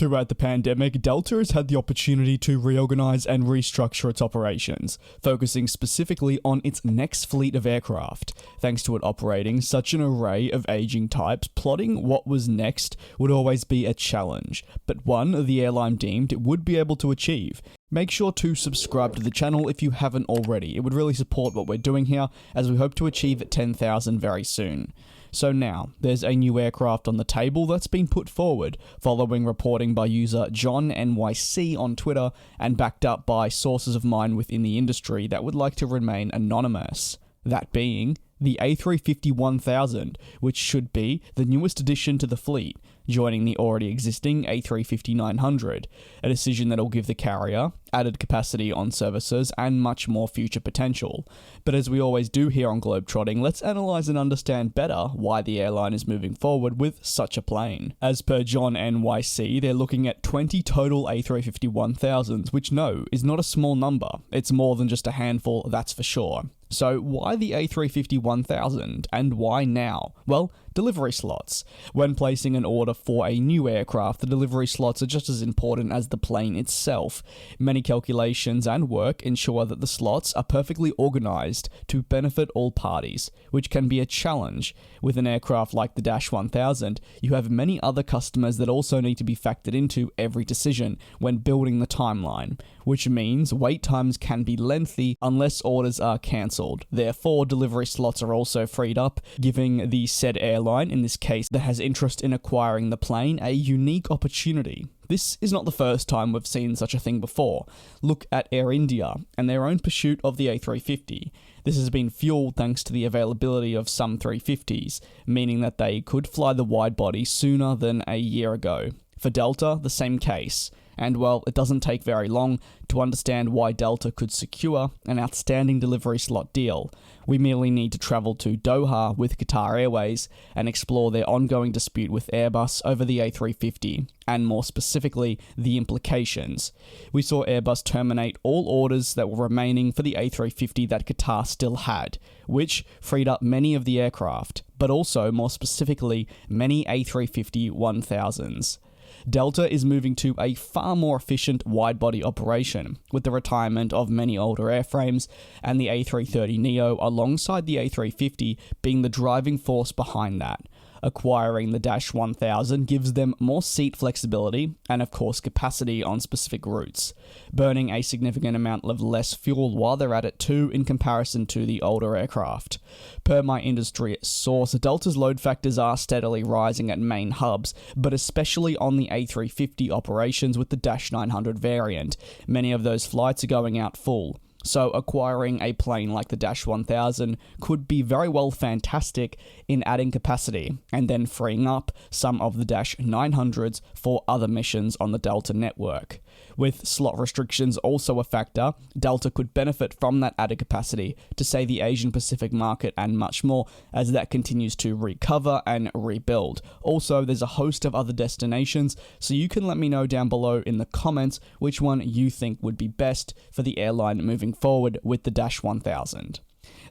Throughout the pandemic, Delta has had the opportunity to reorganize and restructure its operations, focusing specifically on its next fleet of aircraft. Thanks to it operating such an array of aging types, plotting what was next would always be a challenge, but one the airline deemed it would be able to achieve. Make sure to subscribe to the channel if you haven't already. It would really support what we're doing here, as we hope to achieve 10,000 very soon. So now, there's a new aircraft on the table that's been put forward, following reporting by user John NYC on Twitter, and backed up by sources of mine within the industry that would like to remain anonymous. That being the A350-1000, which should be the newest addition to the fleet, joining the already existing A350-900, a decision that will give the carrier added capacity on services and much more future potential. But as we always do here on GlobeTrotting, let's analyse and understand better why the airline is moving forward with such a plane. As per John NYC, they're looking at 20 total A350-1000s, which is not a small number. It's more than just a handful, that's for sure. So why the A350-1000 and why now? Well, delivery slots. When placing an order for a new aircraft, the delivery slots are just as important as the plane itself. Many calculations and work ensure that the slots are perfectly organized to benefit all parties, which can be a challenge. With an aircraft like the Dash 1000, you have many other customers that also need to be factored into every decision when building the timeline, which means wait times can be lengthy unless orders are cancelled. Therefore, delivery slots are also freed up, giving the said airline, in this case that has interest in acquiring the plane, a unique opportunity. This is not the first time we've seen such a thing before. Look at Air India and their own pursuit of the A350. This has been fueled thanks to the availability of some 350s, meaning that they could fly the wide body sooner than a year ago. For Delta, the same case. And well, it doesn't take very long to understand why Delta could secure an outstanding delivery slot deal. We merely need to travel to Doha with Qatar Airways and explore their ongoing dispute with Airbus over the A350, and more specifically, the implications. We saw Airbus terminate all orders that were remaining for the A350 that Qatar still had, which freed up many of the aircraft, but also, more specifically, many A350-1000s. Delta is moving to a far more efficient wide-body operation, with the retirement of many older airframes and the A330neo alongside the A350 being the driving force behind that. Acquiring the Dash 1000 gives them more seat flexibility and of course capacity on specific routes, burning a significant amount of less fuel while they're at it too in comparison to the older aircraft. Per my industry source, Delta's load factors are steadily rising at main hubs, but especially on the A350 operations with the Dash 900 variant. Many of those flights are going out full. So acquiring a plane like the Dash 1000 could be very well fantastic in adding capacity and then freeing up some of the Dash 900s for other missions on the Delta network. With slot restrictions also a factor, Delta could benefit from that added capacity to say the Asian Pacific market and much more as that continues to recover and rebuild. Also, there's a host of other destinations, so you can let me know down below in the comments which one you think would be best for the airline moving forward with the Dash 1000.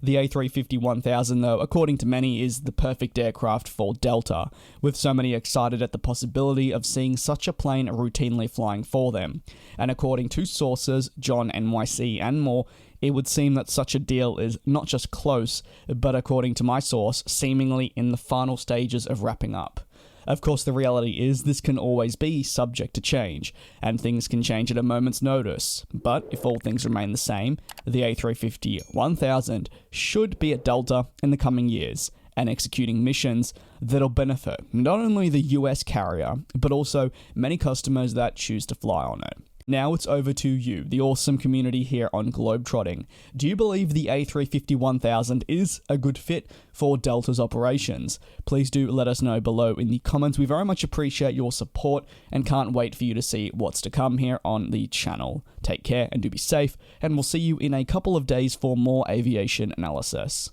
The A350-1000 though, according to many, is the perfect aircraft for Delta, with so many excited at the possibility of seeing such a plane routinely flying for them. And according to sources, John NYC and more, it would seem that such a deal is not just close, but according to my source, seemingly in the final stages of wrapping up. Of course, the reality is this can always be subject to change, and things can change at a moment's notice. But if all things remain the same, the A350-1000 should be at Delta in the coming years, and executing missions that'll benefit not only the US carrier, but also many customers that choose to fly on it. Now it's over to you, the awesome community here on GlobeTrotting. Do you believe the A350-1000 is a good fit for Delta's operations? Please do let us know below in the comments. We very much appreciate your support and can't wait for you to see what's to come here on the channel. Take care and do be safe, and we'll see you in a couple of days for more aviation analysis.